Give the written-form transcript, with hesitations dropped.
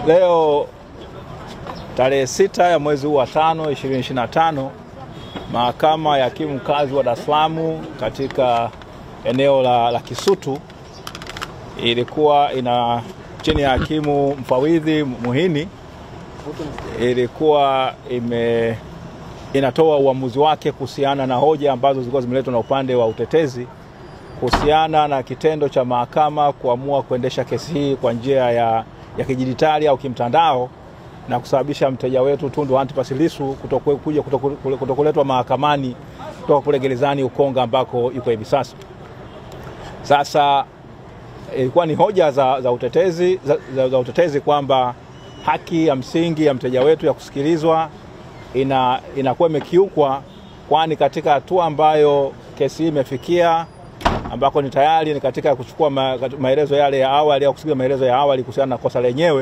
Leo tarehe 6 ya mwezi wa 5 2025, mahakama ya hakimu mkazi wa Dar es Salaam katika eneo la Kisutu ilikuwa chini ya hakimu mfawidhi Muhini ilikuwa inatoa uamuzi wake kuhusiana na hoja ambazo zilikuwa zimeletwa na upande wa utetezi kuhusiana na kitendo cha mahakama kuamua kuendesha kesi hii kwa njia ya kidijitali au kimtandao na kusababisha mteja wetu Tundu Antipas Lissu kutokuletwa mahakamani kutoka kule gerezani Ukonga ambako yuko hivi sasa. Sasa ilikuwa ni hoja za utetezi kwamba haki ya msingi ya mteja wetu ya kusikilizwa inakuwa imekiukwa, kwani katika hatua ambayo kesi hii imefikia ambako ni tayari ni katika kuchukua maelezo yale ya awali au kusikia maelezo ya awali kuhusiana na kosa lenyewe,